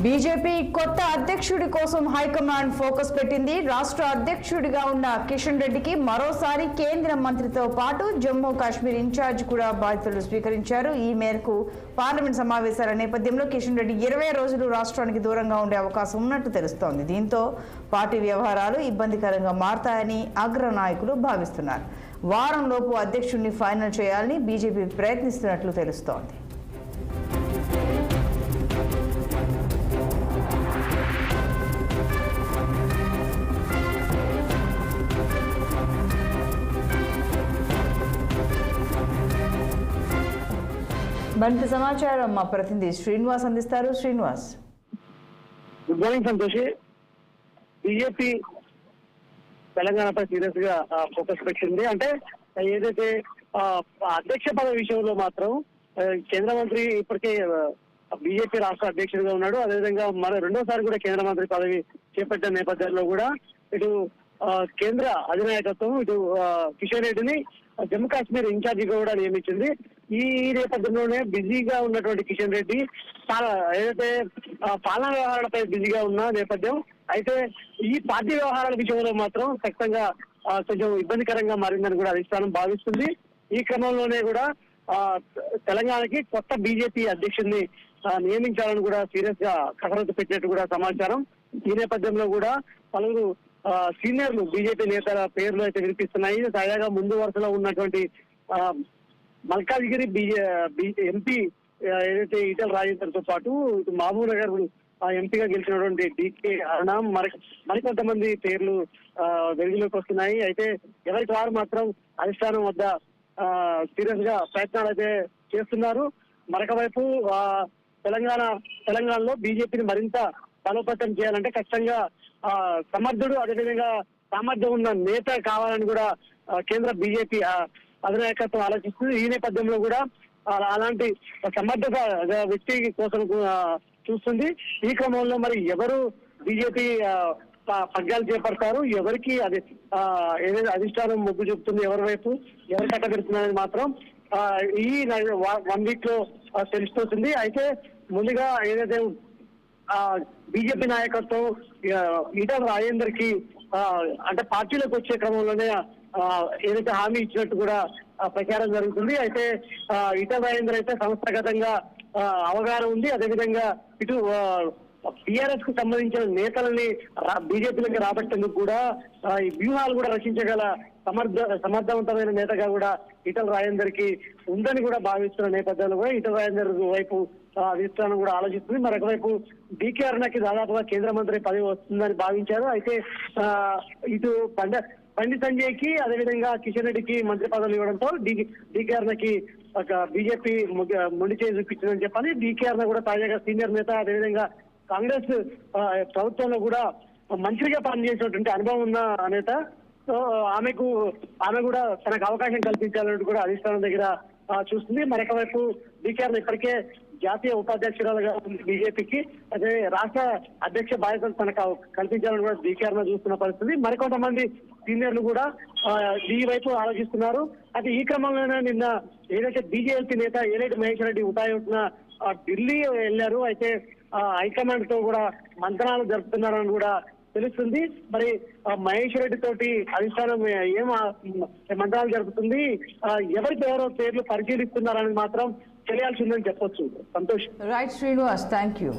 BJP కొత్త అధ్యక్షుడి కోసం హైకమాండ్ ఫోకస్ పెట్టింది. రాష్ట్ర అధ్యక్షుడిగా ఉన్న కిషన్ రెడ్డికి మరోసారి కేంద్ర మంత్రితో పాటు జమ్మూ కాశ్మీర్ ఇన్ఛార్జ్ కూడా బాధ్యతలు స్వీకరించారు. ఈ మేరకు పార్లమెంట్ సమావేశాల నేపథ్యంలో కిషన్ రెడ్డి 20 రోజులు రాష్ట్రానికి దూరంగా ఉండే అవకాశం ఉన్నట్టు తెలుస్తోంది. దీంతో పార్టీ వ్యవహారాలు ఇబ్బందికరంగా మారతాయని అగ్ర నాయకులు భావిస్తున్నారు. వారంలోపు అధ్యక్షుడిని ఫైనల్ చేయాలని బీజేపీ ప్రయత్నిస్తున్నట్లు తెలుస్తోంది. మరింత సమాచారం మా ప్రతినిధి శ్రీనివాస్ అందిస్తారు. Srinivas, good morning Santoshi. BJP తెలంగాణపై సీరియస్ గా ఫోకస్ పెట్టింది. అంటే ఏదైతే అధ్యక్ష పదవి విషయంలో మాత్రం కేంద్ర మంత్రి ఇప్పటికే బీజేపీ రాష్ట్ర అధ్యక్షుడిగా ఉన్నాడు. అదేవిధంగా రెండోసారి కూడా కేంద్ర మంత్రి పదవి చేపట్టిన నేపథ్యంలో కూడా ఇటు కేంద్ర అధినాయకత్వం ఇటు కిషన్ రెడ్డిని జమ్మూ కాశ్మీర్ ఇన్ఛార్జిగా కూడా నియమించింది. ఈ నేపథ్యంలోనే బిజీగా ఉన్నటువంటి కిషన్ రెడ్డి ఏదైతే పాలనా వ్యవహారాలపై బిజీగా ఉన్న నేపథ్యం అయితే ఈ పార్టీ వ్యవహారాల విషయంలో మాత్రం ఖచ్చితంగా కొంచెం ఇబ్బందికరంగా మారిందని కూడా అధిష్టానం భావిస్తుంది. ఈ క్రమంలోనే కూడా తెలంగాణకి కొత్త బీజేపీ అధ్యక్షుడిని నియమించాలని కూడా సీరియస్ గా కసరత్తు పెట్టినట్టు కూడా సమాచారం. ఈ నేపథ్యంలో కూడా పలువురు సీనియర్లు బీజేపీ నేతల పేర్లు అయితే వినిపిస్తున్నాయి. తాజాగా ముందు వరుసలో ఉన్నటువంటి మల్కాజ్గిరి ఎంపీ ఏదైతే ఈటల రాజేందర్ తో పాటు ఇటు మహబూబ్ నగర్ ఎంపీగా గెలిచినటువంటి డికే అరుణ మరికొంతమంది పేర్లు వెలుగులోకి వస్తున్నాయి. అయితే ఎవరికి వారు మాత్రం అధిష్టానం వద్ద సీరియస్ గా ప్రయత్నాలు అయితే చేస్తున్నారు. మరొక వైపు తెలంగాణలో బీజేపీని మరింత బలోపేతం చేయాలంటే ఖచ్చితంగా సమర్థుడు అదేవిధంగా సామర్థ్యం ఉన్న నేత కావాలని కూడా కేంద్ర బీజేపీ అధినాయకత్వం ఆలోచిస్తుంది. ఈ నేపథ్యంలో కూడా అలాంటి సమర్థత వ్యక్తి కోసం చూస్తుంది. ఈ క్రమంలో మరి ఎవరు బీజేపీ పగ్గాలు చేపడతారు, ఎవరికి అది ఏదైతే అధిష్టానం మొగ్గు చూపుతుంది, ఎవరి వైపు ఎవరు కట్టబెడుతుందనేది మాత్రం ఈ 1 వీక్ లో తెలిసిపోతుంది. అయితే ముందుగా ఏదైతే బీజేపీ నాయకత్వం ఈటల రాజేందర్ కి అంటే పార్టీలోకి వచ్చే క్రమంలోనే ఏదైతే హామీ ఇచ్చినట్టు కూడా ప్రచారం జరుగుతుంది. అయితే ఈటల రాజేందర్ అయితే సంస్థాగతంగా అవగాహన ఉంది. అదేవిధంగా ఇటు టీఆర్ఎస్ కు సంబంధించిన నేతలని బీజేపీలోకి రాబట్టేందుకు కూడా ఈ వ్యూహాలు కూడా రచించగల సమర్థవంతమైన నేతగా కూడా ఈటల రాజేందర్ కి ఉందని కూడా భావిస్తున్న నేపథ్యంలో కూడా ఈటల రాజేందర్ వైపు అధిష్టానం కూడా ఆలోచిస్తుంది. మరొక వైపు డీకే అరుణకి దాదాపుగా కేంద్ర మంత్రి పదవి వస్తుందని భావించారు. అయితే ఇటు బండి సంజయ్ కి అదేవిధంగా కిషన్ రెడ్డికి మంత్రి పదవులు ఇవ్వడంతో డీకే అరుణకి ఒక బీజేపీ మొండి చేయి చూపించిందని చెప్పాలి. డీకే అరుణ కూడా తాజాగా సీనియర్ నేత, అదేవిధంగా కాంగ్రెస్ ప్రభుత్వంలో కూడా మంత్రిగా పనిచేసినటువంటి అనుభవం ఉన్న నేత. సో ఆమె కూడా తనకు అవకాశం కల్పించాలని కూడా అధిష్టానం దగ్గర చూస్తుంది. మరొక వైపు డీకే అరుణ ఇప్పటికే జాతీయ ఉపాధ్యక్షురాలుగా ఉంది బీజేపీకి. అదే రాష్ట్ర అధ్యక్ష బాధ్యతలు తనకు కల్పించాలని కూడా డీకే అరుణ చూస్తున్న పరిస్థితి. మరికొంతమంది సీనియర్లు కూడా ఈ వైపు ఆలోచిస్తున్నారు. అయితే ఈ క్రమంలోనే నిన్న ఏదైతే బీజేపీ నేత ఏలేటి మహేష్ రెడ్డి ఉటాయున ఢిల్లీ వెళ్లారు. అయితే హైకమాండ్ తో కూడా మంత్రాలు జరుపుతున్నారని కూడా తెలుస్తుంది. మరి మహేష్ రెడ్డి తోటి అధిష్టానం ఏం మంత్రాలు జరుపుతుంది, ఎవరో పేర్లు పరిశీలిస్తున్నారని మాత్రం తెలియాల్సిందని చెప్పొచ్చు. Santosh. Right Srinivas, thank you.